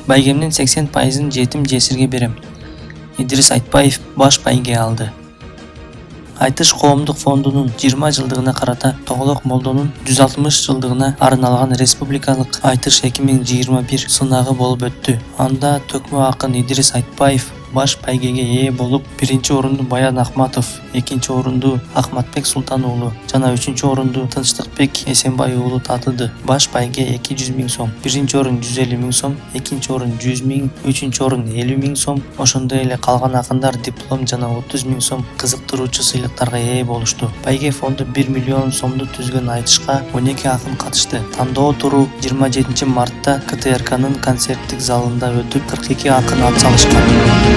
Байгемдин 80%ын жетим жесирге берем. Идрис Айтбаев баш байге алды. Айтыш коомдук фондунун 20 жылдыгына карата Тоголок Молдонун 160 жылдыгына арналган республикалык Айтыш 2021 сынагы болуп өттү. Анда төкмө акын Идрис Айтбаев баш байгеге ээ болуп, биринчи орунду Баян Ахматов, экинчи орунду Ахматбек Султан уулу жана үчүнчү орунду Тынчтыкбек Эсенбай уулу татыды. Баш байге 200 000 сом, биринчи орун 150 000 сом, экинчи орун 100 000, үчүнчү орун 50 000 сом, ошондой эле калган акындар диплом жана 30 000 сом кызыктыруучу сыйлыктарга ээ болушту. Байге фонду 1 миллион сомду түзгөн айтышка 12 акын катышты. Тандоо туру 27 мартта КТРКнын концерттик залында өтүп, 42 акын ат салышкан.